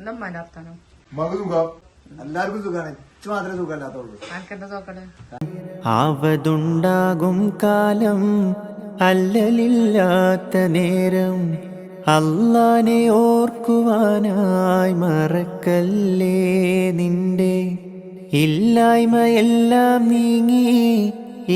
എല്ലാവർക്കും സുഖമാണ്. മാത്രമേ സുഖമല്ലാത്തുള്ളൂ. ആവതുണ്ടാകും കാലം അല്ലലില്ലാത്ത നേരം അല്ലാനെ ഓർക്കുവാനായി മറക്കല്ലേ നിന്റെ ഇല്ലായ്മയെല്ലാം നീങ്ങി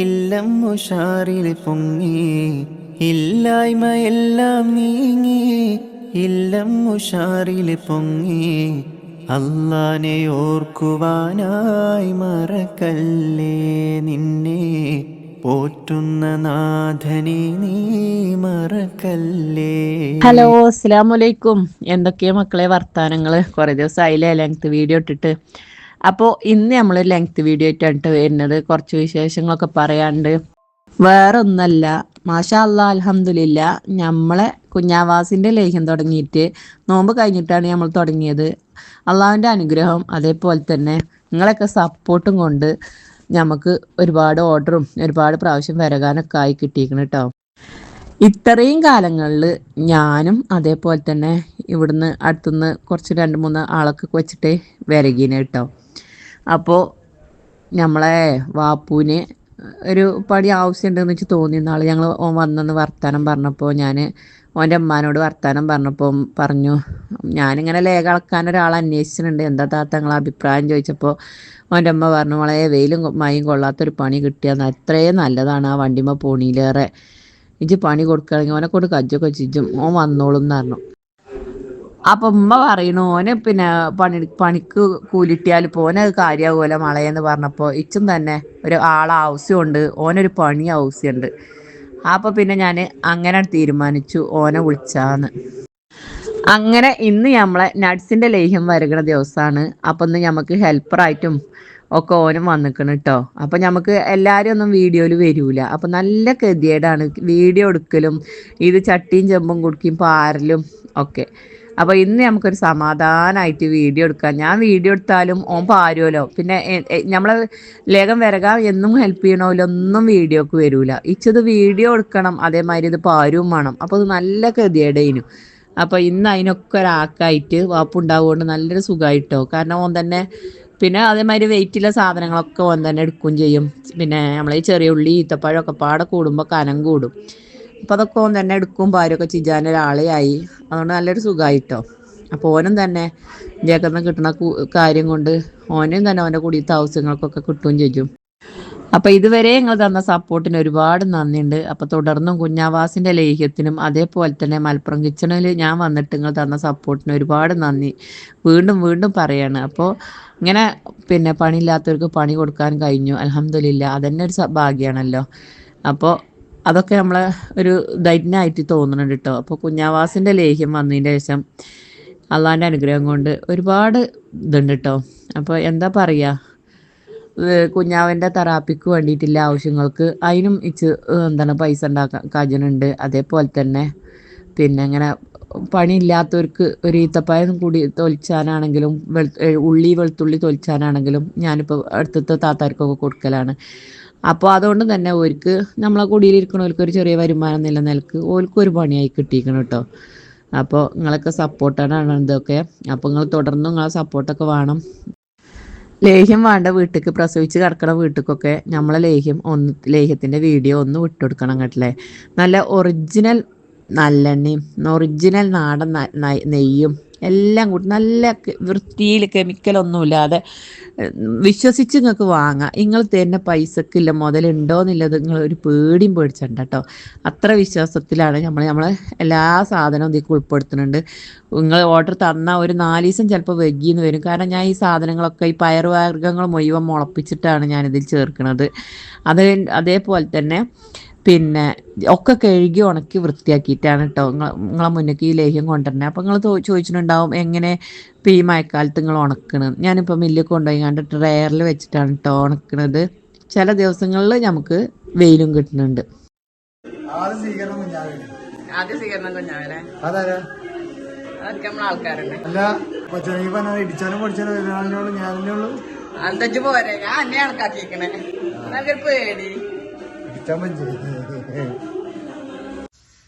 ഇല്ലം ഉഷാറിൽ പൊങ്ങി ഇല്ലായ്മയെല്ലാം നീങ്ങി ഇല്ലം ഉഷാറിൽ പൊങ്ങി അല്ലാനെ ഓർക്കുവാനായി മറക്കല്ലേ നിന്നെ പോറ്റുന്ന നാഥനെ നീ മറക്കല്ലേ. ഹലോ, അസ്സലാമലൈക്കും. എന്തൊക്കെയാ മക്കളെ വർത്താനങ്ങള്? കുറേ ദിവസമായില്ലേ ലെങ്ത് വീഡിയോ ഇട്ടിട്ട്. അപ്പോൾ ഇന്ന് നമ്മൾ ലെങ്ത് വീഡിയോ ആയിട്ടാണ് വരുന്നത്. കുറച്ച് വിശേഷങ്ങളൊക്കെ പറയാണ്ട്. വേറെ ഒന്നല്ല, മാഷാ അല്ലാ അൽഹംദുലില്ലാ, നമ്മളെ കുഞ്ഞാവാസിൻ്റെ ലേഹ്യം തുടങ്ങിയിട്ട് നോമ്പ് കഴിഞ്ഞിട്ടാണ് നമ്മൾ തുടങ്ങിയത്. അള്ളാഹുവിൻ്റെ അനുഗ്രഹം അതേപോലെ തന്നെ നിങ്ങളൊക്കെ സപ്പോർട്ടും കൊണ്ട് നമുക്ക് ഒരുപാട് ഓർഡറും ഒരുപാട് പ്രാവശ്യം വരകാനൊക്കെ ആയി കിട്ടിയിരിക്കണം കേട്ടോ. ഇത്രയും കാലങ്ങളിൽ ഞാനും അതേപോലെ തന്നെ ഇവിടുന്ന് അടുത്തുനിന്ന് കുറച്ച് 2-3 ആളൊക്കെ വെച്ചിട്ട് വരകീന് കേട്ടോ. അപ്പോൾ നമ്മളെ വാപ്പൂന് ഒരു പടി ആവശ്യമുണ്ടെന്ന് വെച്ച് തോന്നി. നാളെ ഞങ്ങൾ വന്നെന്ന് വർത്താനം പറഞ്ഞപ്പോൾ ഞാൻ ഓൻ്റെ അമ്മാനോട് വർത്താനം പറഞ്ഞപ്പോൾ പറഞ്ഞു, ഞാനിങ്ങനെ ലേഖ അളക്കാൻ ഒരാൾ അന്വേഷിച്ചിട്ടുണ്ട്, എന്താ താത്ത നിങ്ങളെ അഭിപ്രായം ചോദിച്ചപ്പോൾ ഓൻ്റെ അമ്മ പറഞ്ഞു, വളരെ വെയിലും മഴയും കൊള്ളാത്തൊരു പണി കിട്ടിയാൽ അത്രയും നല്ലതാണ് ആ വണ്ടിമ്മ പോണിയിലേറെ. ഇജ്ജ് പണി കൊടുക്കുകയാണെങ്കിൽ ഓനെ കൊണ്ട് കജ്ജൊക്കെ ചിജും ഓൻ വന്നോളും എന്ന് പറഞ്ഞു. അപ്പം ഉമ്മ പറയണു ഓന് പിന്നെ പണിക്ക് കൂലിട്ടിയാൽ ഓനത് കാര്യമാകുമല്ലോ മളയെന്ന് പറഞ്ഞപ്പോൾ ഇച്ചും തന്നെ ഒരു ആവശ്യമുണ്ട്, ഓനൊരു പണി ആവശ്യമുണ്ട്. അപ്പോൾ പിന്നെ ഞാൻ അങ്ങനെ തീരുമാനിച്ചു ഓനെ വിളിച്ചാന്ന്. അങ്ങനെ ഇന്ന് നമ്മളെ നട്സിൻ്റെ ലേഹ്യം വരുന്ന ദിവസമാണ്. അപ്പം ഇന്ന് നമുക്ക് ഹെൽപ്പറായിട്ടും ഒക്കെ ഓനും വന്നിക്കണം കേട്ടോ. അപ്പം നമുക്ക് എല്ലാവരും ഒന്നും വീഡിയോയിൽ വരൂല. അപ്പം നല്ല ഗതികേടാണ് വീഡിയോ എടുക്കലും ഇത് ചട്ടിയും ചെമ്പും കുടുക്കിയും പാരലും ഒക്കെ. അപ്പോൾ ഇന്ന് നമുക്കൊരു സമാധാനമായിട്ട് വീഡിയോ എടുക്കാം. ഞാൻ വീഡിയോ എടുത്താലും ഓൻ പാരുമല്ലോ. പിന്നെ നമ്മളെ ലേഖം വരക എന്നും ഹെൽപ്പ് ചെയ്യണമല്ലൊന്നും വീഡിയോക്ക് വരൂല. ഇച്ചത് വീഡിയോ എടുക്കണം, അതേമാതിരി ഇത് പാരും വേണം. അപ്പോൾ അത് നല്ല ഗതികേടേനു. അപ്പോൾ ഇന്ന് അതിനൊക്കെ ഒരാക്കായിട്ട് വാപ്പുണ്ടാവുകൊണ്ട് നല്ലൊരു സുഖമായിട്ടോ. കാരണം ഓൻ തന്നെ പിന്നെ അതേമാതിരി വെയിറ്റുള്ള സാധനങ്ങളൊക്കെ ഓൻ തന്നെ എടുക്കുകയും ചെയ്യും. പിന്നെ നമ്മളീ ചെറിയ ഉള്ളി ഈത്തപ്പഴമൊക്കെ പാടെ കൂടുമ്പോൾ കനം കൂടും. അപ്പോൾ അതൊക്കെ ഓൻ തന്നെ എടുക്കും പാരൊക്കെ ചിജാൻ ഒരാളെയായി. അതുകൊണ്ട് നല്ലൊരു സുഖമായിട്ടോ. അപ്പോൾ ഓനും തന്നെ ജേക്കന്ന് കിട്ടുന്ന കാര്യം കൊണ്ട് ഓനും തന്നെ ഓൻ്റെ കുടിയത്തെ ആവശ്യങ്ങൾക്കൊക്കെ കിട്ടുകയും ചെയ്യും. അപ്പോൾ ഇതുവരെ നിങ്ങൾ തന്ന സപ്പോർട്ടിന് ഒരുപാട് നന്ദിയുണ്ട്. അപ്പോൾ തുടർന്നും കുഞ്ഞാവാസിൻ്റെ ലേഹ്യത്തിനും അതേപോലെ തന്നെ മലപ്പുറം കിച്ചണിൽ ഞാൻ വന്നിട്ട് നിങ്ങൾ തന്ന സപ്പോർട്ടിന് ഒരുപാട് നന്ദി വീണ്ടും വീണ്ടും പറയാണ്. അപ്പോൾ ഇങ്ങനെ പിന്നെ പണിയില്ലാത്തവർക്ക് പണി കൊടുക്കാൻ കഴിഞ്ഞു, അൽഹംദുലില്ലാ, അതന്നെ ഒരു ഭാഗ്യമാണല്ലോ. അപ്പോൾ അതൊക്കെ നമ്മളെ ഒരു ധൈര്യമായിട്ട് തോന്നുന്നുണ്ട് കേട്ടോ. അപ്പോൾ കുഞ്ഞാവാസിൻ്റെ ലേഹ്യം വന്നതിൻ്റെ ശേഷം അള്ളാൻ്റെ അനുഗ്രഹം കൊണ്ട് ഒരുപാട് ഇതുണ്ട് കേട്ടോ. അപ്പോൾ എന്താ പറയുക, കുഞ്ഞാവിൻ്റെ തെറാപ്പിക്ക് വേണ്ടിയിട്ടില്ല ആവശ്യങ്ങൾക്ക് അതിനും പൈസ ഉണ്ടാക്കാൻ കജനുണ്ട്. അതേപോലെ തന്നെ പിന്നെ ഇങ്ങനെ പണിയില്ലാത്തവർക്ക് ഒരു ഈത്തപ്പായം കൂടി തൊലിച്ചാനാണെങ്കിലും ഉള്ളി വെളുത്തുള്ളി തൊലിച്ചാനാണെങ്കിലും ഞാനിപ്പോൾ അടുത്തത്തെ താത്താർക്കൊക്കെ കൊടുക്കലാണ്. അപ്പോൾ അതുകൊണ്ട് തന്നെ ഓർക്ക് നമ്മളെ കുടിയിലിരിക്കണവർക്ക് ഒരു ചെറിയ വരുമാനം നിലനിൽക്ക് ഓർക്കൊരു പണിയായി കിട്ടിയിരിക്കണം കേട്ടോ. അപ്പോൾ നിങ്ങളൊക്കെ സപ്പോർട്ടാണ് ഇതൊക്കെ. അപ്പോൾ നിങ്ങൾ തുടർന്നും നിങ്ങളെ സപ്പോർട്ടൊക്കെ വേണം. ലേഹ്യം വേണ്ട വീട്ടിലേക്ക്, പ്രസവിച്ച് കിടക്കണ വീട്ടിലേക്കൊക്കെ നമ്മളെ ലേഹ്യത്തിൻ്റെ വീഡിയോ ഒന്ന് വിട്ടുകൊടുക്കണം കേട്ടില്ലേ. നല്ല ഒറിജിനൽ നല്ലെണ്ണയും ഒറിജിനൽ നാടൻ നെയ്യും എല്ലാം കൂടി നല്ല വൃത്തിയിൽ കെമിക്കലൊന്നുമില്ലാതെ വിശ്വസിച്ച് നിങ്ങൾക്ക് വാങ്ങാം. നിങ്ങൾ തരുന്ന പൈസക്കില്ല മുതലുണ്ടോ എന്നുള്ളത് നിങ്ങൾ ഒരു പേടിയും പേടിച്ചണ്ട കേട്ടോ. അത്ര വിശ്വാസത്തിലാണ് നമ്മളെ എല്ലാ സാധനവും ഇതിലേക്ക് ഉൾപ്പെടുത്തുന്നുണ്ട്. നിങ്ങൾ ഓർഡർ തന്നാൽ ഒരു 4 ദിവസം ചിലപ്പോൾ വൈകിന്ന് വരും. കാരണം ഞാൻ ഈ സാധനങ്ങളൊക്കെ ഈ പയറുവർഗ്ഗങ്ങൾ മുഴുവൻ മുളപ്പിച്ചിട്ടാണ് ഞാനിതിൽ ചേർക്കുന്നത്. അതേപോലെ തന്നെ പിന്നെ ഒക്കെ കഴുകി ഉണക്കി വൃത്തിയാക്കിയിട്ടാണ് കേട്ടോ നിങ്ങളെ മുന്നേക്ക് ഈ ലേഹ്യം കൊണ്ടുവരുന്നത്. അപ്പോൾ നിങ്ങൾ ചോദിച്ചിട്ടുണ്ടാവും എങ്ങനെ ഇപ്പോൾ ഈ മഴക്കാലത്ത് നിങ്ങൾ ഉണക്കണത്. ഞാനിപ്പോൾ മില്ലിൽ കൊണ്ടുപോയി കണ്ട് ഡ്രയറിൽ വെച്ചിട്ടാണ് കേട്ടോ ഉണക്കണത്. ചില ദിവസങ്ങളിൽ നമുക്ക് വെയിലും കിട്ടുന്നുണ്ട്.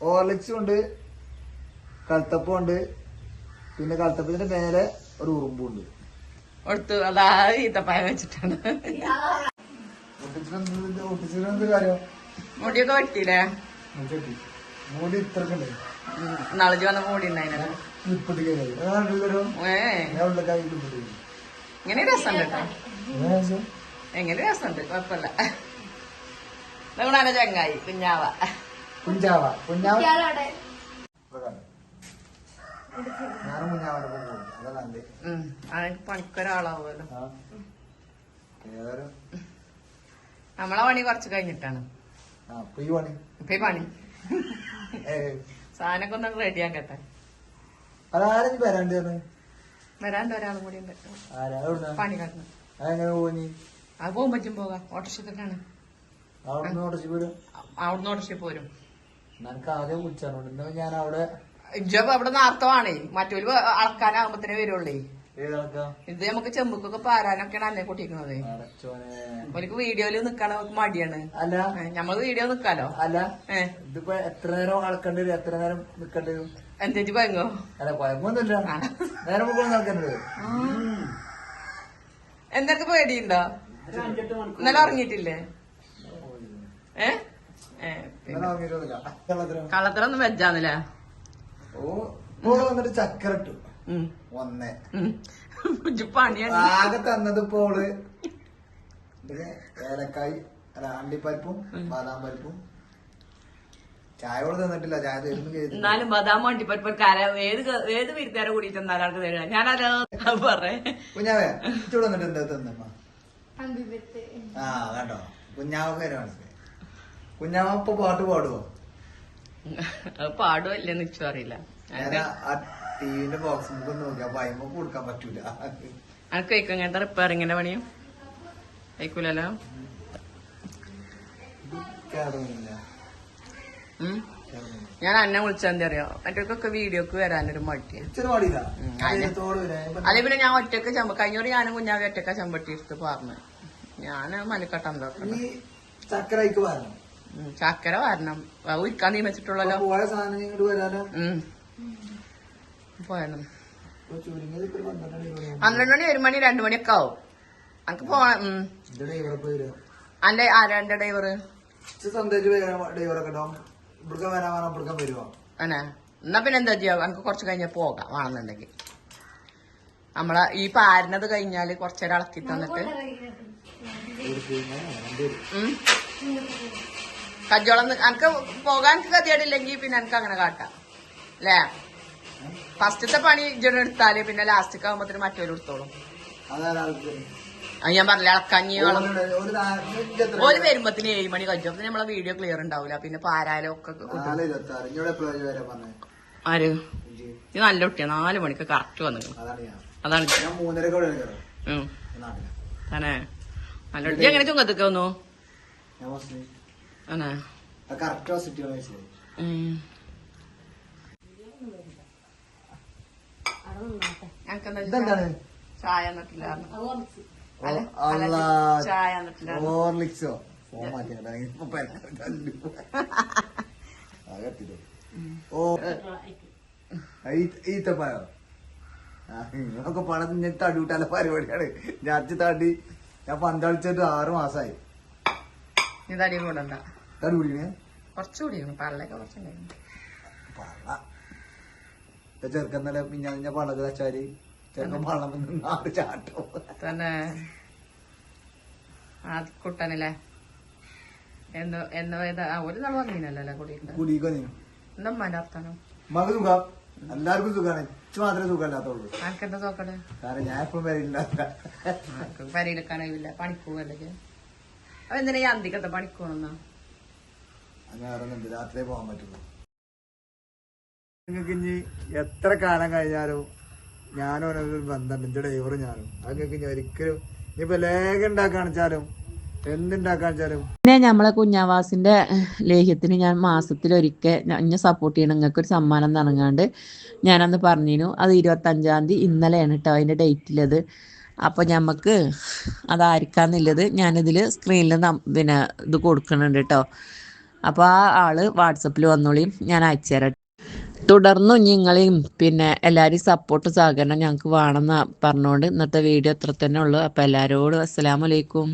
ഓർലിക്സും ഉണ്ട്, കൽത്തപ്പം ഉണ്ട്, പിന്നെ കളത്തപ്പത്തിന്റെ മേലെ ഒരു ഉറുമ്പുണ്ട്. എടുത്തു അതാ ഈത്തപ്പായ വെച്ചിട്ടാണ്. ഒട്ടിച്ചിട്ട് കാര്യം മുടിയൊക്കെ വെട്ടിയില്ലേ? മൂടി ഇത്രക്കണ്ടേ നാളെ വന്ന മൂടി ഉണ്ടായിരുന്നു. ഇങ്ങനെ രസമുണ്ട് കേട്ടോ, എങ്ങനെ രസമുണ്ട്, കുഴപ്പമില്ല. നിങ്ങളാണ് ചങ്ങായി കുഞ്ഞാവ. കുഞ്ഞാവ കുഞ്ഞാവ ഞാനും കുഞ്ഞാവന്റെ പോകും. അതല്ലേ അതെനിക്ക് പണിക്കൊരാളാവുമല്ലോ. ഏതായാലും നമ്മളെ പണി കുറച്ച് കഴിഞ്ഞിട്ടാണ്. ഇപ്പൊ ഈ പണി ഇപ്പൊ ഈ പണി സാധനമൊക്കെ ഒന്ന് റെഡിയാക്കട്ടെ. അതാരും വരാണ്ട് വരാണ്ട് ഒരാളും കൂടി ഉണ്ട് പണി കാരണം. അതെങ്ങനെ പോയി? അത് പോകും പറ്റും പോകാം. ഓട്ടോറിക്ഷക്കാണ്. അവിടുന്ന് ഓട്ടോറിക്ഷ പോരും. അവിടുന്ന് ഓട്ടോറിക്ഷ പോരും. എനിക്ക് ആദ്യം വിളിച്ചാണ് ഞാൻ അവിടെ. ഇജബ് അവിടെ നാർത്തമാണേ, മറ്റൊരു അളക്കാനാകുമ്പത്തന്നെ വരുള്ളേ. ഏതാൾക്കാ ഇത് നമുക്ക് ചെമ്പുക്കൊക്കെ പാരാനൊക്കെയാണ് അന്നെ കൂട്ടിയിരിക്കുന്നത്. എനിക്ക് വീഡിയോയില് നിക്കാൻ മടിയാണ്. അല്ല ഞമ്മള് വീഡിയോ നിക്കാലോ. അല്ല ഇതിപ്പോ എത്ര നേരം അളക്കേണ്ടി വരും, എത്ര നേരം നിക്കേണ്ടി വരും? എന്തേറ്റ് പോയങ്ങോ? അല്ല കുഴപ്പമൊന്നുമില്ല, നേരം മുകളിൽ നടക്കേണ്ടി വരും. എന്തൊക്കെ പേടിയുണ്ടോ? ഇന്നലെ ഉറങ്ങിയിട്ടില്ലേ? കള്ളത്തിലൊന്നും വെച്ചാന്നില്ല. വന്നിട്ട് ചക്കര ഇട്ടു ഒന്നേ പണിയാണ് ആകെ തന്നത്. ഇപ്പോള് ഏലക്കായി അല്ല അണ്ടിപ്പരിപ്പും ബാദാം പരിപ്പും ചായയോട് തന്നിട്ടില്ല. ചായ തരുന്നു ചെയ്തു. എന്നാലും ബദാം അണ്ടിപ്പരിപ്പ് ഏത് വിരുദ്ധേരെ കൂടിയിട്ട് എന്നാലും തരാ. ഞാനത് പറയേ. കുഞ്ഞാവേ ഇച്ചോട് വന്നിട്ട് എന്താ തന്നമ്മ? ആ കണ്ടോ കുഞ്ഞാവ പേരാണ്. കുഞ്ഞാവ ഇപ്പൊ പാട്ട് പാടുവോ? അത് പാടുമല്ലേന്ന് ഇച്ചു അറിയില്ല. ഞാൻ ആ ടിവിന്റെ ബോക്സ് നമുക്ക് നോക്കി അപ്പൊ അയിമ കൊടുക്കാൻ പറ്റൂല. അനക്ക് വയ്ക്കും ഇങ്ങനത്തെ റിപ്പയറിങ്ങിന്റെ പണിയും വയ്ക്കൂലല്ലോ. ഞാൻ അന്നെ വിളിച്ചാൽ എന്താ അറിയോ, മറ്റൊക്കെ വീഡിയോക്ക് വരാനൊരു മടിയാണ്. അല്ലെ പിന്നെ ഞാൻ ഒറ്റക്ക് കഴിഞ്ഞോട് ഞാനും കുഞ്ഞാവി ഒറ്റക്ക ചെമ്പട്ടി എടുത്ത് പറഞ്ഞു. ഞാൻ മലിക്കട്ടം ചക്കരക്ക് വരണം, ചക്കര വരണം. ഉരുക്കാൻ നിയമിച്ചിട്ടുള്ളല്ലോ. പോയ സാധനം ഇങ്ങോട്ട് വരാനോ പോയണം. 12 മണി 1 മണി 2 മണിയൊക്കെ ആവും. അനക്ക് പോണം. അല്ലെ ആരാ എന്റെ ഡ്രൈവറ്? അനെ എന്നാ പിന്നെ എന്താ ചെയ്യാ, എനിക്ക് കുറച്ച് കഴിഞ്ഞാൽ പോകാം വേണമെന്നുണ്ടെങ്കിൽ. നമ്മളെ ഈ പാരുന്നത് കഴിഞ്ഞാല് കുറച്ചേരം ഇളക്കി തന്നിട്ട് കച്ചോളം എനിക്ക് പോകാൻ ഗതിയാടില്ലെങ്കിൽ പിന്നെ എനിക്ക് അങ്ങനെ കാട്ടാം അല്ലേ. ഫസ്റ്റത്തെ പണി ഇജോട് എടുത്താല് പിന്നെ ലാസ്റ്റ് ആകുമ്പോഴത്തേന് മറ്റൊരു എടുത്തോളും. ഞാൻ പറഞ്ഞില്ല ഇളക്കഞ്ഞി ഓല് വരുമ്പത്തിന് 7 മണി കഴിച്ചു. അപ്പൊ നമ്മളെ വീഡിയോ ക്ലിയർ ഉണ്ടാവില്ല. പിന്നെ പാരാലോ ഒക്കെ ആര് ഇത് നല്ല കുട്ടിയാ. 4 മണിക്ക് കറക്റ്റ് വന്നു. അതാണ് തന്നെ നല്ല കുട്ടി. എങ്ങനെ ചുങ്കത്തൊക്കെ വന്നു? അനെ ഞങ്ങക്കെന്താ ചായ എന്നിട്ടില്ലായിരുന്നു. ചായ ഹോർലിക്സോ ഈത്തപ്പഴോ ഒക്കെ പണം ഞാൻ തടിവിട്ടാല പരിപാടിയാണ്. ഞാൻ തടി ഞാൻ പന്തളിച്ചിട്ട് 6 മാസമായി. നീ തടി കൂടണ്ട. തടി കുടിക്കണേ കുറച്ച് കുടിക്കണം. പള്ളൊക്കെ കുറച്ചുണ്ടായിരുന്നു. പള്ള ചെറുക്കന്നല്ല പിന്നെ പള്ളത് വെച്ചാല് ചെറുക്കൻ പള്ളം 4 ചാട്ടോ തന്നെ. ആ കുട്ടനല്ലേ ഒരു നാൾ വന്നീനല്ലേ കുടിക്കോ? എന്താ മന്റെ അർത്ഥനം? മക സുഖം, എല്ലാവർക്കും സുഖമാണ്. ഇച്ചു മാത്രമേ സുഖമല്ലാത്തുള്ളൂ. ആർക്കെന്താ നോക്കണേ? കാരണം ഞാൻ എപ്പോഴും പേരുണ്ടാവില്ല. പരയിലെക്കാനാവില്ല. പണിക്കൂവല്ലേ. അപ്പൊ എന്തിനാ ഈ അന്തിക്കത്തെ പണിക്കൂണെന്നാ? അങ്ങനെ പറയുന്നുണ്ട് രാത്രിയെ പോകാൻ പറ്റുള്ളൂ. നിങ്ങൾക്ക് ഇനി എത്ര കാലം കഴിഞ്ഞാലും ഞാനും ഒരു ബന്ധമുണ്ട്. എന്റെ ഡ്രൈവർ ഞാനും. അത് നിങ്ങൾക്ക് ഇനി ഒരിക്കലും ഇനിയിപ്പോ ലേഖ ഉണ്ടാക്കാണെച്ചാലും എന്തുണ്ടാക്കാണെച്ചാലും. പിന്നെ നമ്മളെ കുഞ്ഞാവാസിന്റെ ലേഹ്യത്തിന് ഞാൻ മാസത്തിലൊരിക്കൽ എന്നെ സപ്പോർട്ട് ചെയ്യണം, നിങ്ങൾക്കൊരു സമ്മാനം നടങ്ങാണ്ട് ഞാനന്ന് പറഞ്ഞിരുന്നു. അത് 25-ാം തീയതി ഇന്നലെയാണ് കേട്ടോ അതിന്റെ ഡേറ്റിലത്. അപ്പോൾ ഞമ്മക്ക് അതായിരിക്കാന്നുള്ളത് ഞാനിതിൽ സ്ക്രീനിൽ പിന്നെ ഇത് കൊടുക്കുന്നുണ്ട് കേട്ടോ. അപ്പോൾ ആ ആള് വാട്സപ്പിൽ വന്നോളിയും, ഞാൻ അയച്ചു തരാം. തുടർന്നും നിങ്ങളെയും പിന്നെ എല്ലാവരെയും സപ്പോർട്ട് സഹകരണം ഞങ്ങൾക്ക് വേണമെന്ന് പറഞ്ഞുകൊണ്ട് ഇന്നത്തെ വീഡിയോ അത്ര തന്നെ ഉള്ളൂ. അപ്പോൾ എല്ലാവരോടും അസ്സലാമു അലൈക്കും.